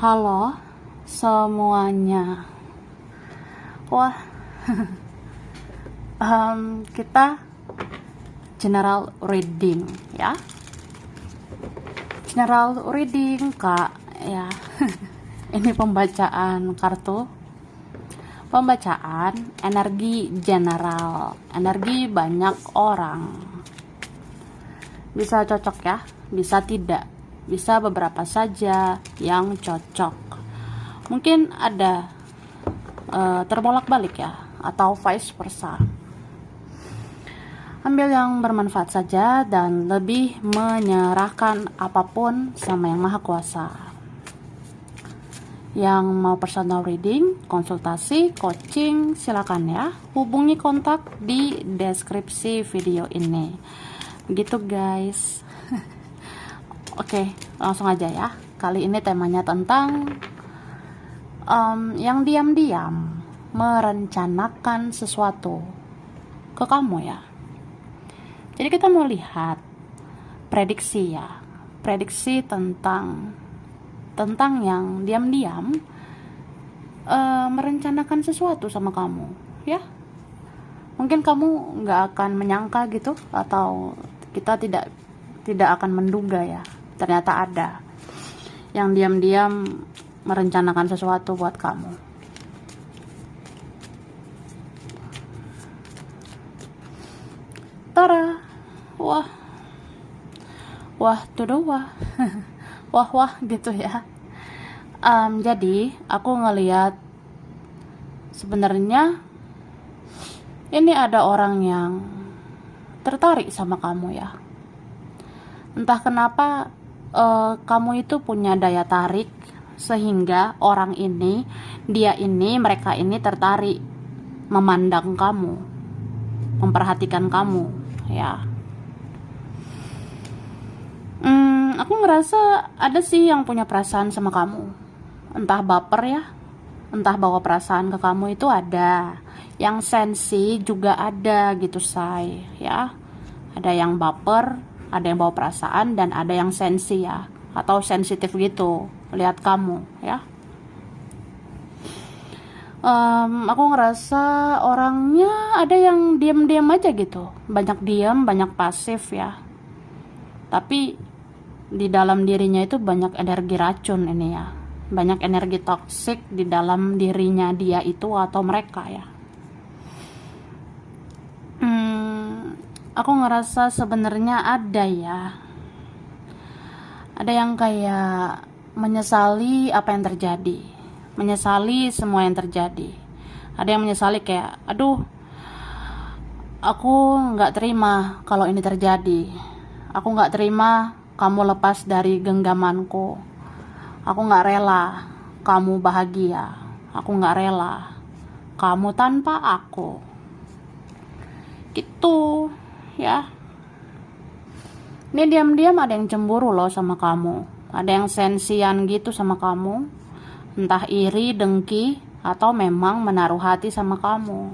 Halo semuanya. Wah, kita general reading ya. General reading Kak ya. Ini pembacaan kartu. Pembacaan energi general, energi banyak orang. Bisa cocok ya, bisa tidak. Bisa beberapa saja yang cocok. Mungkin ada terbolak-balik ya, atau vice versa. Ambil yang bermanfaat saja dan lebih menyerahkan apapun sama Yang Maha Kuasa. Yang mau personal reading, konsultasi, coaching, silakan ya. Hubungi kontak di deskripsi video ini. Begitu guys. Oke, langsung aja ya. Kali ini temanya tentang yang diam-diam merencanakan sesuatu ke kamu ya. Jadi kita mau lihat prediksi ya. Prediksi tentang yang diam-diam merencanakan sesuatu sama kamu ya. Mungkin kamu nggak akan menyangka gitu, atau kita tidak akan menduga ya. Ternyata ada yang diam-diam merencanakan sesuatu buat kamu. Tara, wah tuh wah, wah gitu ya. Jadi aku ngelihat sebenarnya ini ada orang yang tertarik sama kamu ya. Entah kenapa kamu itu punya daya tarik sehingga orang ini, mereka ini tertarik memandang kamu, memperhatikan kamu ya. Aku ngerasa ada sih yang punya perasaan sama kamu. Entah baper ya, entah bawa perasaan ke kamu, itu ada. Yang sensi juga ada gitu say ya. Ada yang baper, ada yang bawa perasaan, dan ada yang sensi ya, atau sensitif gitu lihat kamu ya. Aku ngerasa orangnya ada yang diam-diam aja gitu, banyak diam, banyak pasif ya, tapi di dalam dirinya itu banyak energi racun ini ya, banyak energi toksik di dalam dirinya dia itu atau mereka ya. Aku ngerasa sebenarnya ada ya, ada yang kayak menyesali apa yang terjadi, menyesali semua yang terjadi. Ada yang menyesali kayak, aduh, aku nggak terima kalau ini terjadi. Aku nggak terima kamu lepas dari genggamanku. Aku nggak rela kamu bahagia. Aku nggak rela kamu tanpa aku. Gitu ya. Ini diam-diam ada yang cemburu loh sama kamu. Ada yang sensian gitu sama kamu. Entah iri, dengki, atau memang menaruh hati sama kamu.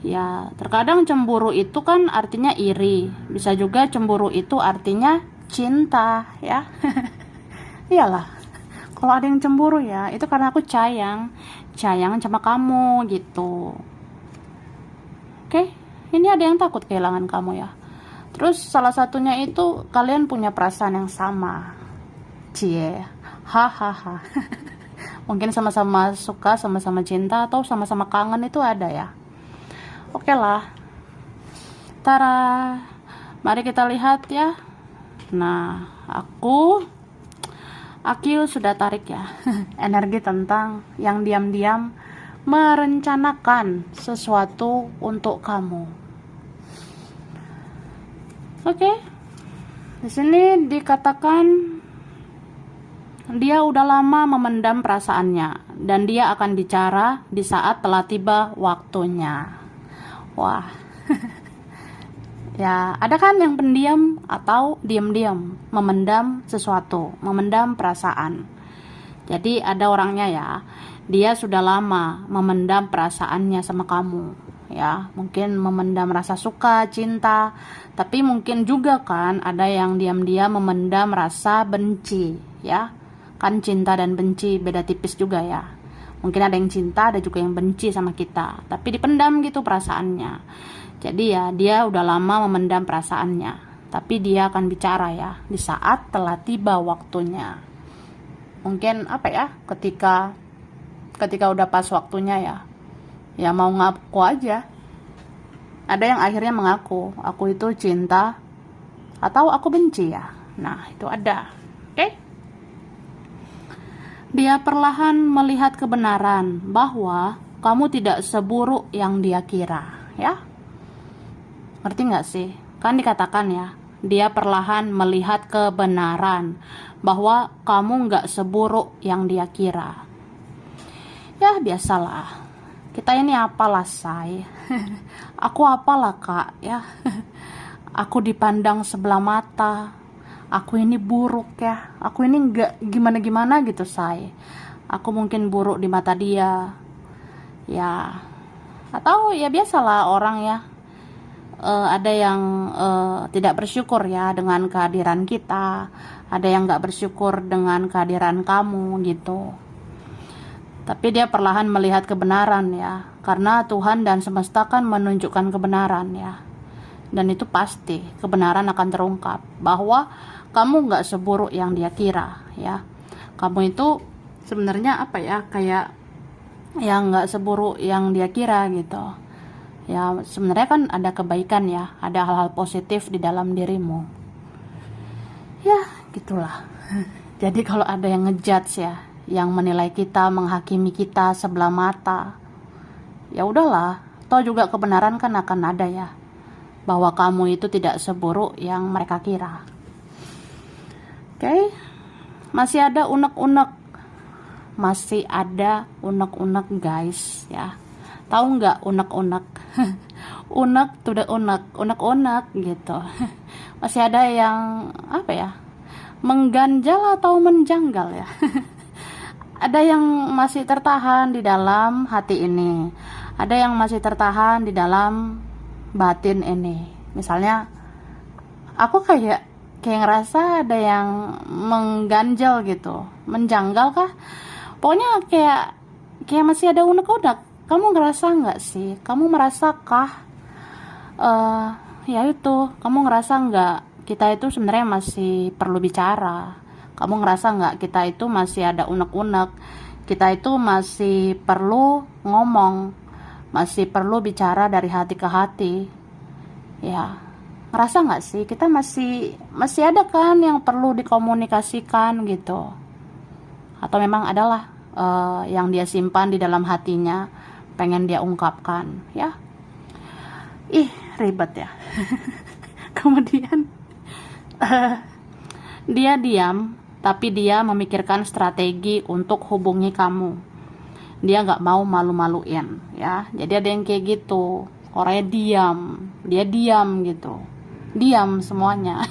Ya, terkadang cemburu itu kan artinya iri. Bisa juga cemburu itu artinya cinta ya. Iyalah. Kalau ada yang cemburu ya, itu karena aku sayang sama kamu gitu. Oke, ini ada yang takut kehilangan kamu ya. Terus salah satunya itu kalian punya perasaan yang sama. Cie, hahaha. Mungkin sama-sama suka, sama-sama cinta, atau sama-sama kangen, itu ada ya. Oke lah. Tara, mari kita lihat ya. Nah, Akil sudah tarik ya. Energi tentang yang diam-diam merencanakan sesuatu untuk kamu. Oke. Di sini dikatakan dia udah lama memendam perasaannya dan dia akan bicara di saat telah tiba waktunya. Wah. Ya, ada kan yang pendiam atau diam-diam memendam sesuatu, memendam perasaan. Jadi ada orangnya ya, dia sudah lama memendam perasaannya sama kamu ya, mungkin memendam rasa suka, cinta, tapi mungkin juga kan ada yang diam-diam memendam rasa benci ya, Kan cinta dan benci beda tipis juga ya. Mungkin ada yang cinta, ada juga yang benci sama kita, tapi dipendam gitu perasaannya. Jadi ya dia udah lama memendam perasaannya, tapi dia akan bicara ya di saat telah tiba waktunya. Mungkin apa ya, ketika udah pas waktunya ya mau ngaku aja. Ada yang akhirnya mengaku, aku itu cinta atau aku benci ya. Nah, itu ada. Oke? Dia perlahan melihat kebenaran bahwa kamu tidak seburuk yang dia kira, ya. Ngerti nggak sih? Kan dikatakan ya, dia perlahan melihat kebenaran bahwa kamu nggak seburuk yang dia kira. Ya, biasalah. Kita ini apalah, say. Aku apalah, Kak, ya. Aku dipandang sebelah mata. Aku ini buruk ya. Aku ini nggak gimana-gimana gitu, say. Aku mungkin buruk di mata dia. Ya. Atau ya biasalah orang ya. Ada yang tidak bersyukur ya dengan kehadiran kita. Ada yang nggak bersyukur dengan kehadiran kamu gitu. Tapi dia perlahan melihat kebenaran ya, karena Tuhan dan semesta kan menunjukkan kebenaran ya. Dan itu pasti kebenaran akan terungkap bahwa kamu nggak seburuk yang dia kira ya. Kamu itu sebenarnya apa ya, kayak yang nggak seburuk yang dia kira gitu. Ya sebenarnya kan ada kebaikan ya, ada hal-hal positif di dalam dirimu. Ya gitulah. Jadi kalau ada yang ngejudge ya, yang menilai kita, menghakimi kita sebelah mata, ya udahlah, toh juga kebenaran kan akan ada ya, bahwa kamu itu tidak seburuk yang mereka kira. Oke, masih ada unek-unek guys ya. Tahu nggak unek-unek? Unek to the unek gitu. Masih ada yang apa ya, mengganjal atau menjanggal ya. Ada yang masih tertahan di dalam hati ini, ada yang masih tertahan di dalam batin ini. Misalnya aku kayak ngerasa ada yang mengganjal gitu, menjanggal kah, pokoknya kayak masih ada unek-unek. Kamu ngerasa nggak sih? Kamu merasakah ya itu, kamu ngerasa nggak kita itu sebenarnya masih perlu bicara? Kamu ngerasa nggak kita itu masih ada unek-unek, kita itu masih perlu ngomong, masih perlu bicara dari hati ke hati ya? Ngerasa nggak sih kita masih ada kan yang perlu dikomunikasikan gitu? Atau memang adalah yang dia simpan di dalam hatinya, pengen dia ungkapkan ya? Ribet ya. Kemudian dia diam, tapi dia memikirkan strategi untuk hubungi kamu. Dia nggak mau malu-maluin ya. Jadi ada yang kayak gitu, orangnya dia diam gitu, diam semuanya.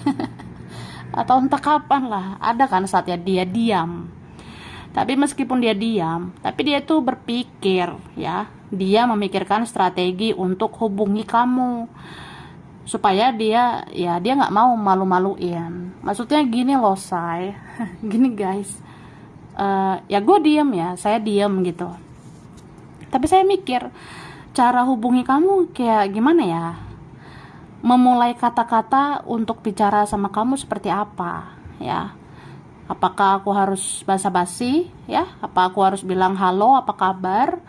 Atau entah kapan lah, ada kan saatnya dia diam. Tapi meskipun dia diam, tapi dia tuh berpikir ya, dia memikirkan strategi untuk hubungi kamu, supaya dia nggak mau malu-maluin. Maksudnya gini loh, say. Gini guys, ya gue diem ya, saya diem gitu, tapi saya mikir cara hubungi kamu kayak gimana ya, memulai kata-kata untuk bicara sama kamu seperti apa ya. Apakah aku harus basa-basi ya, apa aku harus bilang halo, apa kabar,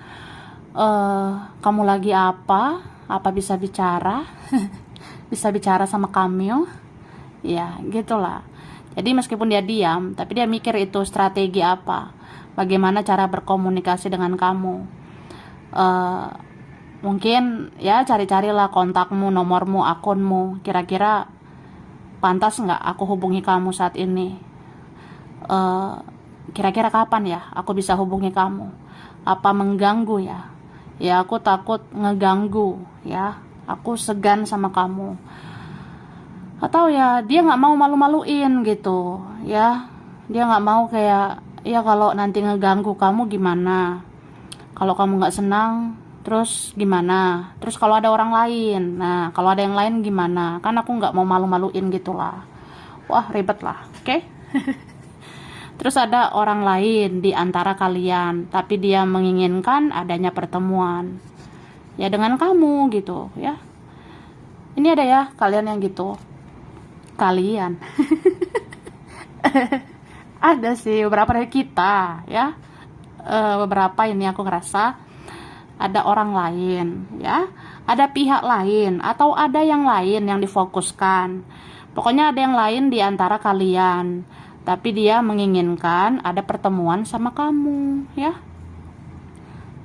kamu lagi apa bisa bicara. Bisa bicara sama kamu ya, gitulah. Jadi meskipun dia diam, tapi dia mikir itu strategi apa, bagaimana cara berkomunikasi dengan kamu. Mungkin ya cari-carilah kontakmu, nomormu, akunmu, kira-kira pantas nggak aku hubungi kamu saat ini, kira-kira kapan ya aku bisa hubungi kamu, apa mengganggu ya aku takut ngeganggu ya, aku segan sama kamu. Atau ya dia nggak mau malu-maluin gitu ya, dia nggak mau kayak ya kalau nanti ngeganggu kamu gimana, kalau kamu nggak senang terus gimana, terus kalau ada orang lain, nah kalau ada yang lain gimana, kan aku nggak mau malu-maluin gitulah. Wah ribet lah. Oke. Terus ada orang lain di antara kalian, tapi dia menginginkan adanya pertemuan. Ya dengan kamu gitu ya. Ini ada ya kalian yang gitu. Kalian. Ada sih beberapa dari kita ya. Beberapa ini aku ngerasa ada orang lain ya. Ada pihak lain atau ada yang lain yang difokuskan. Pokoknya ada yang lain di antara kalian. Tapi dia menginginkan ada pertemuan sama kamu ya.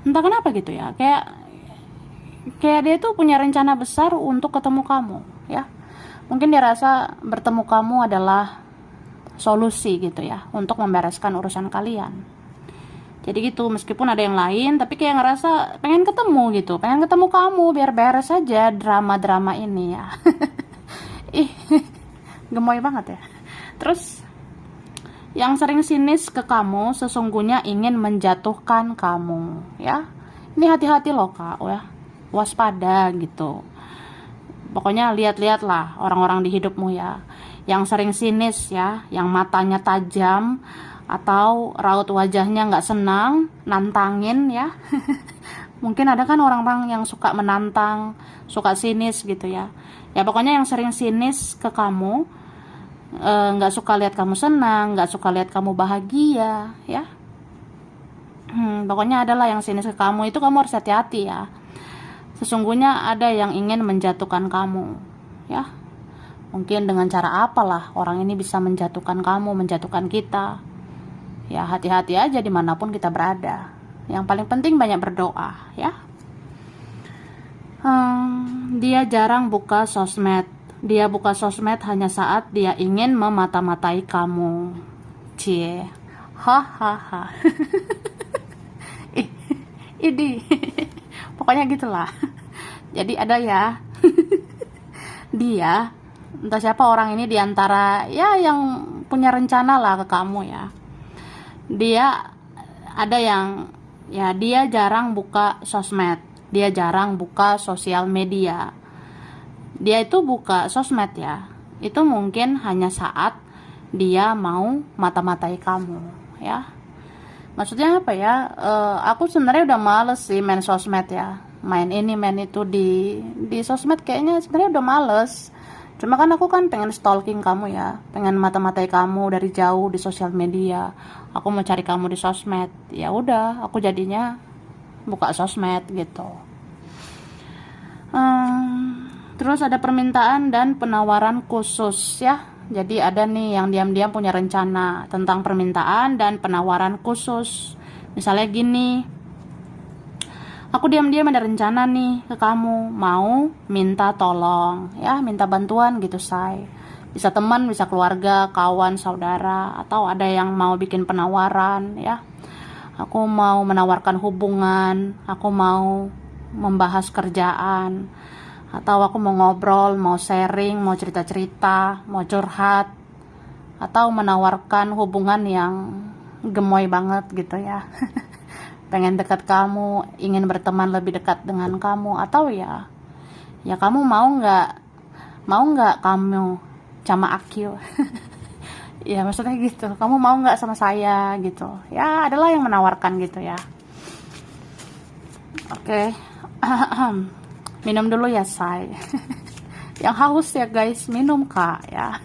Entah kenapa gitu ya. Kayak dia tuh punya rencana besar untuk ketemu kamu ya. Mungkin dia rasa bertemu kamu adalah solusi gitu ya untuk membereskan urusan kalian. Jadi gitu, meskipun ada yang lain tapi kayak ngerasa pengen ketemu gitu, pengen ketemu kamu biar beres aja drama-drama ini ya. Ih, gemoy banget ya. Terus yang sering sinis ke kamu sesungguhnya ingin menjatuhkan kamu ya. Ini hati-hati loh kak ya, waspada gitu. Pokoknya lihat-lihatlah orang-orang di hidupmu ya, yang sering sinis ya, yang matanya tajam atau raut wajahnya nggak senang, nantangin ya. Mungkin ada kan orang-orang yang suka menantang, suka sinis gitu ya. Ya pokoknya yang sering sinis ke kamu, nggak suka lihat kamu senang, nggak suka lihat kamu bahagia ya. Pokoknya adalah yang sinis ke kamu, itu kamu harus hati-hati ya. Sesungguhnya ada yang ingin menjatuhkan kamu ya. Mungkin dengan cara apalah orang ini bisa menjatuhkan kamu, menjatuhkan kita. Ya hati-hati aja dimanapun kita berada. Yang paling penting banyak berdoa ya. Dia jarang buka sosmed. Dia buka sosmed hanya saat dia ingin memata-matai kamu. Cie. Hahaha. Ini pokoknya gitulah. Jadi ada ya. Dia entah siapa orang ini diantara ya yang punya rencana lah ke kamu ya. Dia ada yang ya dia jarang buka sosmed, dia jarang buka sosial media. Dia itu buka sosmed ya, itu mungkin hanya saat dia mau mata-matai kamu ya. Maksudnya apa ya, aku sebenarnya udah males sih main sosmed ya, main ini main itu di sosmed, kayaknya sebenarnya udah males. Cuma kan aku kan pengen stalking kamu ya, pengen mata-matai kamu dari jauh di sosial media. Aku mau cari kamu di sosmed. Ya udah, aku jadinya buka sosmed gitu. Terus ada permintaan dan penawaran khusus ya. Jadi ada nih yang diam-diam punya rencana tentang permintaan dan penawaran khusus. Misalnya gini, aku diam-diam ada rencana nih ke kamu, mau minta tolong ya, minta bantuan gitu say. Bisa teman, bisa keluarga, kawan, saudara, atau ada yang mau bikin penawaran ya. Aku mau menawarkan hubungan, aku mau membahas kerjaan, atau aku mau ngobrol, mau sharing, mau cerita-cerita, mau curhat, atau menawarkan hubungan yang gemoy banget gitu ya. Pengen dekat kamu, ingin berteman lebih dekat dengan kamu, atau ya kamu mau nggak kamu sama aku. Ya maksudnya gitu, kamu mau nggak sama saya gitu ya, adalah yang menawarkan gitu ya. Oke. Minum dulu ya say. Yang haus ya guys, minum kak ya.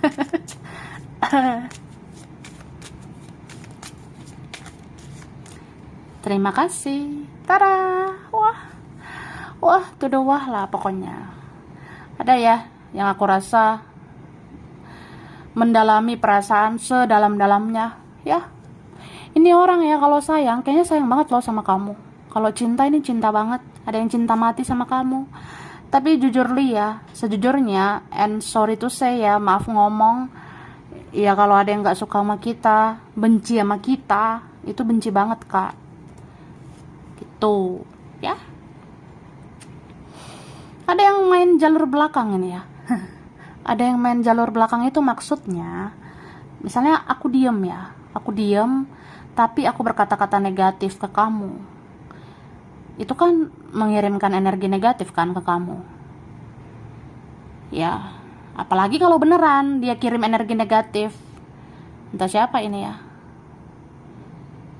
Terima kasih. Tada. Wah tuh the wah lah pokoknya. Ada ya yang aku rasa mendalami perasaan sedalam-dalamnya ya. Ini orang ya kalau sayang, kayaknya sayang banget loh sama kamu. Kalau cinta ini cinta banget. Ada yang cinta mati sama kamu. Tapi jujur li ya, sejujurnya, and sorry to say ya, maaf ngomong, ya kalau ada yang gak suka sama kita, benci sama kita, itu benci banget kak. Gitu ya. Ada yang main jalur belakang ini ya. Ada yang main jalur belakang itu maksudnya, misalnya aku diem ya, aku diem, tapi aku berkata-kata negatif ke kamu. Itu kan mengirimkan energi negatif kan ke kamu. Ya, apalagi kalau beneran dia kirim energi negatif. Entah siapa ini ya.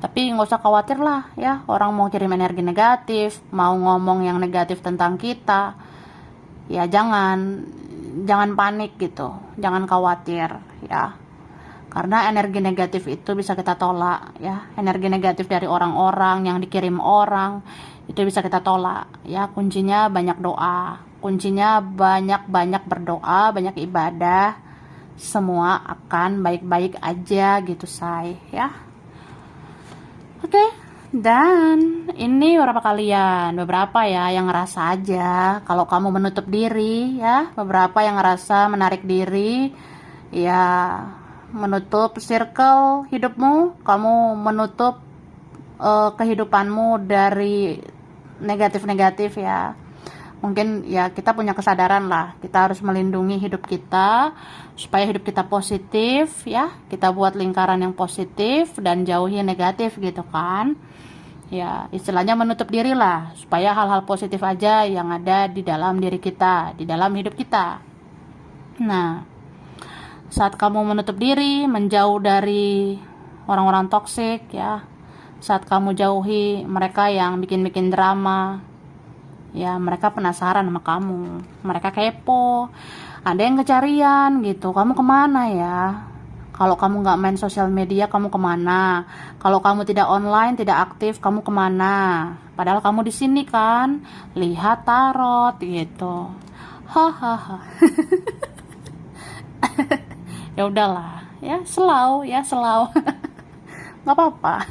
Tapi nggak usah khawatir lah ya, orang mau kirim energi negatif, mau ngomong yang negatif tentang kita, ya jangan panik gitu, jangan khawatir ya. Karena energi negatif itu bisa kita tolak ya. Energi negatif dari orang-orang yang dikirim orang itu bisa kita tolak ya. Kuncinya banyak doa, kuncinya banyak-banyak berdoa, banyak ibadah, semua akan baik-baik aja gitu say ya. Oke, dan ini beberapa ya yang ngerasa aja kalau kamu menutup diri ya, beberapa yang ngerasa menarik diri ya, menutup circle hidupmu, kamu menutup kehidupanmu dari negatif-negatif ya. Mungkin ya kita punya kesadaran lah, kita harus melindungi hidup kita supaya hidup kita positif ya. Kita buat lingkaran yang positif dan jauhi negatif gitu kan. Ya, istilahnya menutup diri lah supaya hal-hal positif aja yang ada di dalam diri kita, di dalam hidup kita. Nah, saat kamu menutup diri, menjauh dari orang-orang toksik ya, saat kamu jauhi mereka yang bikin-bikin drama, ya mereka penasaran sama kamu, mereka kepo, ada yang kecarian gitu, kamu kemana ya? Kalau kamu nggak main sosial media, kamu kemana? Kalau kamu tidak online, tidak aktif, kamu kemana? Padahal kamu di sini kan, lihat tarot gitu. Hahaha. Ya udahlah, ya selau, nggak apa-apa.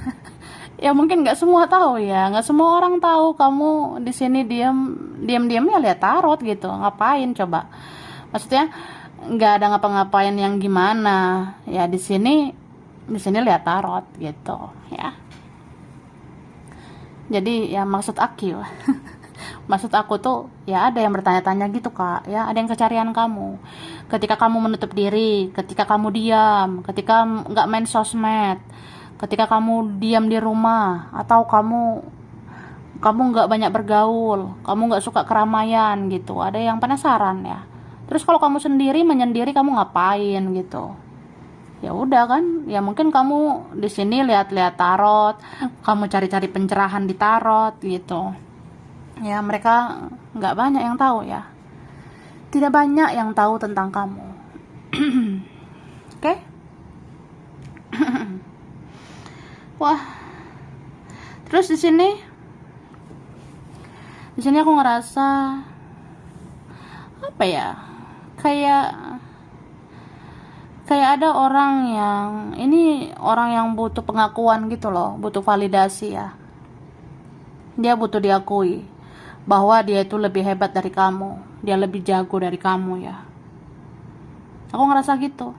Ya mungkin nggak semua tahu ya, nggak semua orang tahu kamu di sini diam ya lihat tarot gitu. Ngapain coba? Maksudnya nggak ada ngapa-ngapain yang gimana ya, di sini lihat tarot gitu ya. Jadi ya maksud aku maksud aku tuh ya ada yang bertanya-tanya gitu kak ya, ada yang kecarian kamu ketika kamu menutup diri, ketika kamu diam, ketika nggak main sosmed, ketika kamu diam di rumah, atau kamu nggak banyak bergaul, kamu nggak suka keramaian gitu. Ada yang penasaran ya. Terus kalau kamu menyendiri kamu ngapain gitu? Ya udah kan, ya mungkin kamu di sini lihat-lihat tarot, kamu cari-cari pencerahan di tarot gitu. Ya mereka nggak banyak yang tahu ya. Tidak banyak yang tahu tentang kamu. Oke? Wah. Terus di sini aku ngerasa apa ya? Kayak ada orang yang butuh pengakuan gitu loh, butuh validasi ya. Dia butuh diakui bahwa dia itu lebih hebat dari kamu, dia lebih jago dari kamu ya. Aku ngerasa gitu.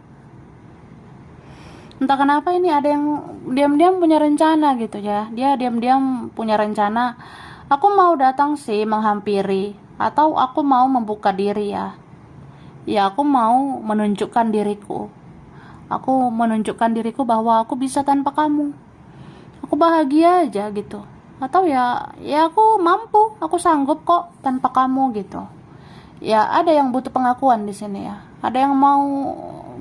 Entah kenapa ini ada yang diam-diam punya rencana gitu ya. Dia diam-diam punya rencana, aku mau datang sih menghampiri, atau aku mau membuka diri ya. Ya aku mau menunjukkan diriku. Aku menunjukkan diriku bahwa aku bisa tanpa kamu. Aku bahagia aja gitu. Atau ya aku mampu, aku sanggup kok tanpa kamu gitu. Ya ada yang butuh pengakuan di sini ya. Ada yang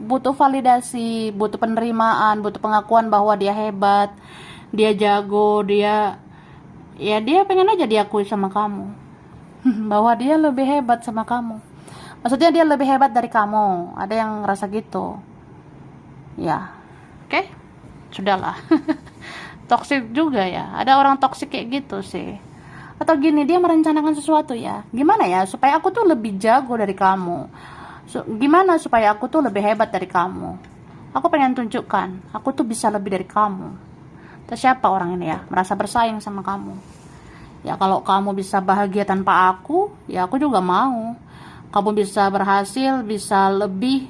butuh validasi, butuh penerimaan, butuh pengakuan bahwa dia hebat, dia jago, dia pengen aja diakui sama kamu. Bahwa dia lebih hebat sama kamu. Maksudnya dia lebih hebat dari kamu. Ada yang ngerasa gitu. Ya. Oke? Sudahlah. Toksik juga ya. Ada orang toksik kayak gitu sih. Atau gini, dia merencanakan sesuatu ya. Gimana ya supaya aku tuh lebih jago dari kamu? Gimana supaya aku tuh lebih hebat dari kamu? Aku pengen tunjukkan, aku tuh bisa lebih dari kamu. Terus siapa orang ini ya? Merasa bersaing sama kamu. Ya kalau kamu bisa bahagia tanpa aku, ya aku juga mau. Kamu bisa berhasil, bisa lebih,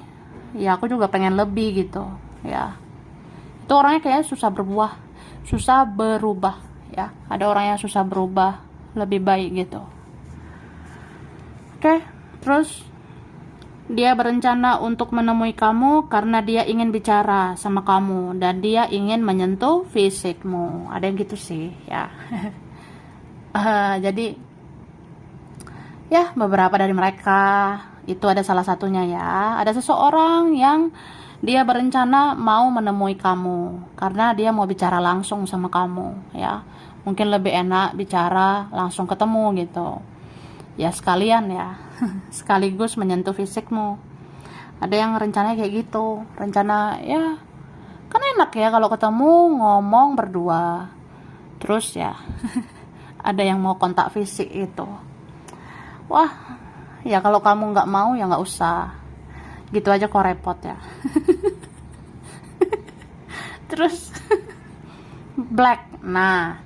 ya aku juga pengen lebih gitu ya. Itu orangnya kayaknya susah berubah ya. Ada orang yang susah berubah lebih baik gitu. Oke, terus dia berencana untuk menemui kamu karena dia ingin bicara sama kamu dan dia ingin menyentuh fisikmu. Ada yang gitu sih ya. Jadi ya beberapa dari mereka itu ada salah satunya ya. Ada seseorang yang Dia berencana mau menemui kamu karena dia mau bicara langsung sama kamu, ya. Mungkin lebih enak bicara langsung ketemu gitu. Ya sekalian ya, sekaligus menyentuh fisikmu. Ada yang rencananya kayak gitu, rencana ya kan enak ya kalau ketemu ngomong berdua. Terus ya, ada yang mau kontak fisik itu. Wah, ya kalau kamu nggak mau ya nggak usah. Gitu aja kok repot ya. Terus black. Nah,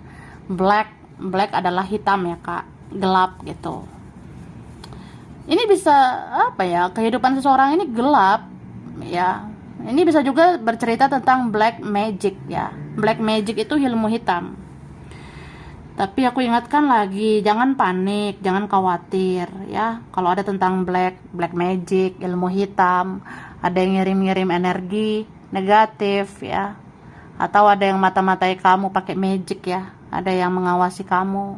black adalah hitam ya, Kak. Gelap gitu. Ini bisa apa ya? Kehidupan seseorang ini gelap ya. Ini bisa juga bercerita tentang black magic ya. Black magic itu ilmu hitam. Tapi aku ingatkan lagi, jangan panik, jangan khawatir ya. Kalau ada tentang black magic, ilmu hitam, ada yang ngirim-ngirim energi negatif ya. Atau ada yang mata-matai kamu pakai magic ya. Ada yang mengawasi kamu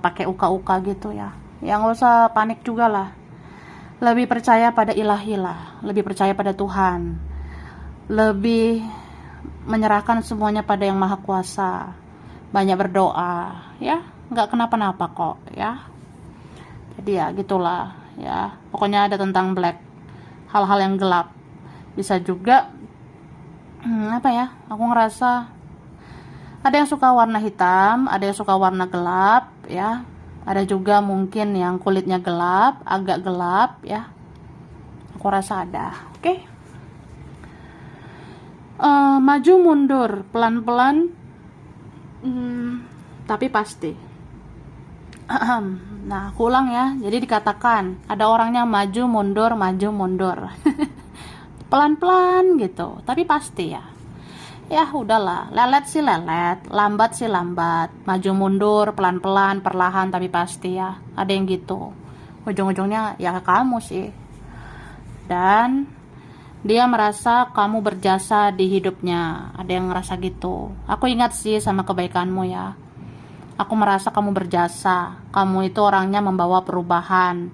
pakai uka-uka gitu ya. Ya nggak usah panik juga lah. Lebih percaya pada ilahi lah, lebih percaya pada Tuhan. Lebih menyerahkan semuanya pada Yang Maha Kuasa. Banyak berdoa ya, nggak kenapa-napa kok ya. Jadi ya gitulah ya, pokoknya ada tentang black, hal-hal yang gelap. Bisa juga apa ya, aku ngerasa ada yang suka warna hitam, ada yang suka warna gelap ya, ada juga mungkin yang kulitnya gelap, agak gelap ya, aku rasa ada. Oke. Maju mundur pelan-pelan, tapi pasti. Nah, aku ulang ya. Jadi dikatakan ada orangnya maju mundur, pelan-pelan gitu, tapi pasti ya. Ya udahlah, lelet sih lelet, lambat sih lambat, maju mundur, pelan-pelan, perlahan tapi pasti ya. Ada yang gitu. Ujung-ujungnya ya ke kamu sih. Dan dia merasa kamu berjasa di hidupnya. Ada yang ngerasa gitu. Aku ingat sih sama kebaikanmu ya. Aku merasa kamu berjasa. Kamu itu orangnya membawa perubahan.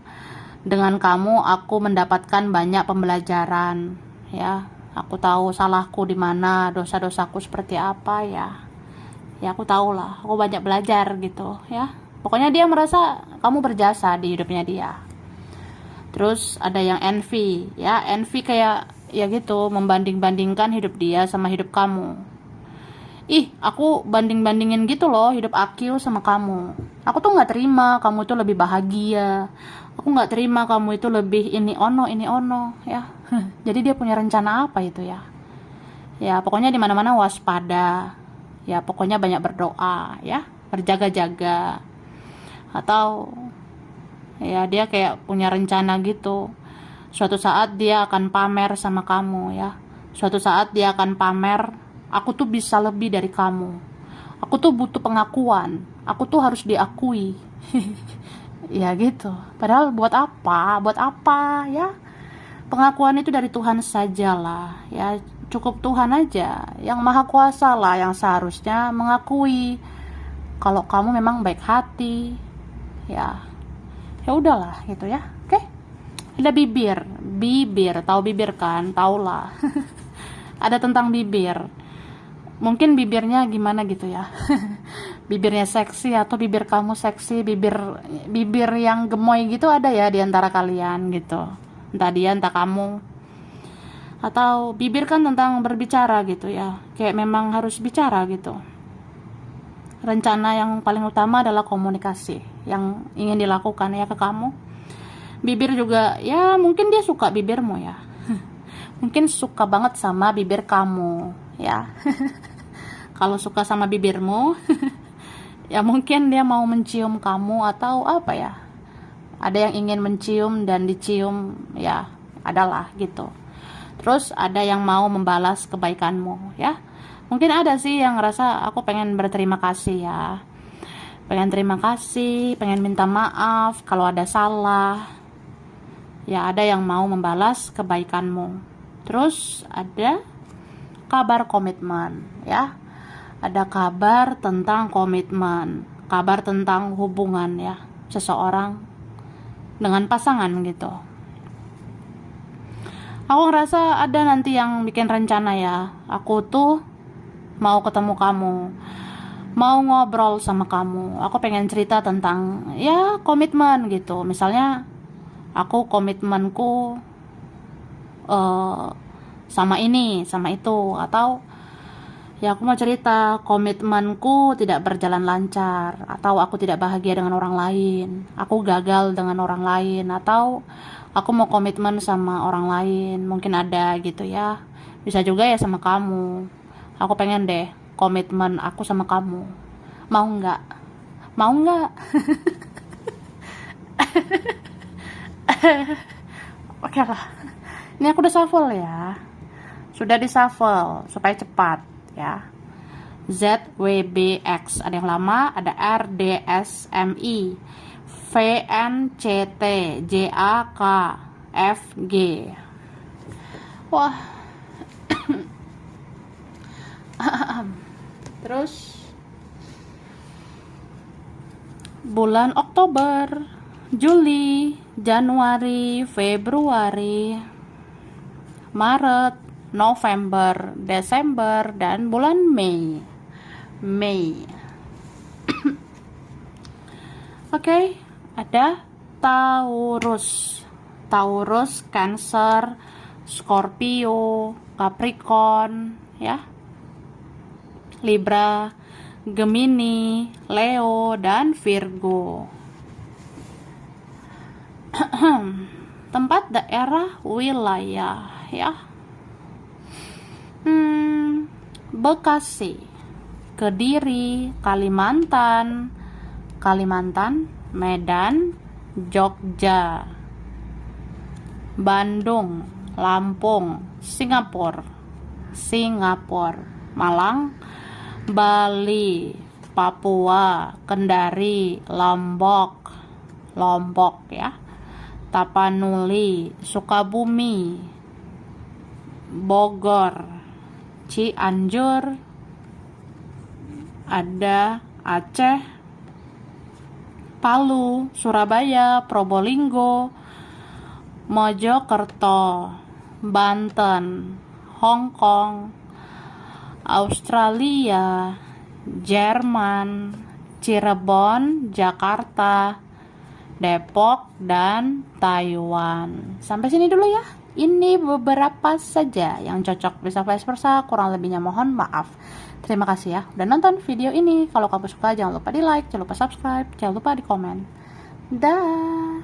Dengan kamu aku mendapatkan banyak pembelajaran. Ya, aku tahu salahku di mana, dosa-dosaku seperti apa ya. Ya aku tahu lah. Aku banyak belajar gitu ya. Pokoknya dia merasa kamu berjasa di hidupnya dia. Terus ada yang envy ya. Envy kayak ya gitu, membanding-bandingkan hidup dia sama hidup kamu. Ih, aku banding-bandingin gitu loh hidup Akil sama kamu. Aku tuh nggak terima kamu tuh lebih bahagia. Aku nggak terima kamu itu lebih ini ono ya. Jadi dia punya rencana apa itu ya? Ya pokoknya di mana-mana waspada. Ya pokoknya banyak berdoa ya, berjaga-jaga. Atau ya dia kayak punya rencana gitu. Suatu saat dia akan pamer sama kamu ya. Suatu saat dia akan pamer, aku tuh bisa lebih dari kamu. Aku tuh butuh pengakuan. Aku tuh harus diakui. Ya gitu. Padahal buat apa? Buat apa ya? Pengakuan itu dari Tuhan sajalah. Ya cukup Tuhan aja. Yang Maha Kuasa lah yang seharusnya mengakui kalau kamu memang baik hati. Ya udahlah gitu ya. Oke. Ada bibir, tahu bibir kan? Taulah. Ada tentang bibir. Mungkin bibirnya gimana gitu ya. Bibirnya seksi atau bibir kamu seksi, bibir yang gemoy gitu ada ya di antara kalian gitu. Entah dia, entah kamu. Atau bibir kan tentang berbicara gitu ya. Kayak memang harus bicara gitu. Rencana yang paling utama adalah komunikasi yang ingin dilakukan ya ke kamu. Bibir juga ya mungkin dia suka bibirmu ya. Mungkin suka banget sama bibir kamu ya. Kalau suka sama bibirmu ya mungkin dia mau mencium kamu atau apa ya. Ada yang ingin mencium dan dicium ya, adalah gitu. Terus ada yang mau membalas kebaikanmu ya. Mungkin ada sih yang ngerasa aku pengen berterima kasih ya. Pengen terima kasih, pengen minta maaf kalau ada salah. Ya ada yang mau membalas kebaikanmu. Terus ada kabar komitmen ya. Ada kabar tentang komitmen, kabar tentang hubungan ya seseorang dengan pasangan gitu. Aku ngerasa ada nanti yang bikin rencana ya. Aku tuh mau ketemu kamu, mau ngobrol sama kamu. Aku pengen cerita tentang ya komitmen gitu. Misalnya aku komitmenku eh, sama ini, sama itu, atau ya aku mau cerita komitmenku tidak berjalan lancar, atau aku tidak bahagia dengan orang lain, aku gagal dengan orang lain, atau aku mau komitmen sama orang lain, mungkin ada gitu ya. Bisa juga ya sama kamu. Aku pengen deh komitmen aku sama kamu. Mau nggak? Mau nggak? Oke lah. Ini aku udah shuffle ya. Sudah di shuffle supaya cepat ya. ZWBX, ada yang lama, ada RDSMI, VNCT, JAK, FG. Wah. Terus bulan Oktober, Juli, Januari, Februari, Maret, November, Desember, dan bulan Mei. Oke, ada Taurus, Cancer, Scorpio, Capricorn, ya, Libra, Gemini, Leo, dan Virgo. Tempat, daerah, wilayah ya. Bekasi, Kediri, Kalimantan, Medan, Jogja, Bandung, Lampung, Singapura, Malang, Bali, Papua, Kendari, Lombok ya, Tapanuli, Sukabumi, Bogor, Cianjur, ada Aceh, Palu, Surabaya, Probolinggo, Mojokerto, Banten, Hong Kong, Australia, Jerman, Cirebon, Jakarta, Depok, dan Taiwan. Sampai sini dulu ya. Ini beberapa saja yang cocok, bisa vice versa, kurang lebihnya mohon maaf. Terima kasih ya udah nonton video ini. Kalau kamu suka jangan lupa di like, jangan lupa subscribe, jangan lupa di komen. Dah.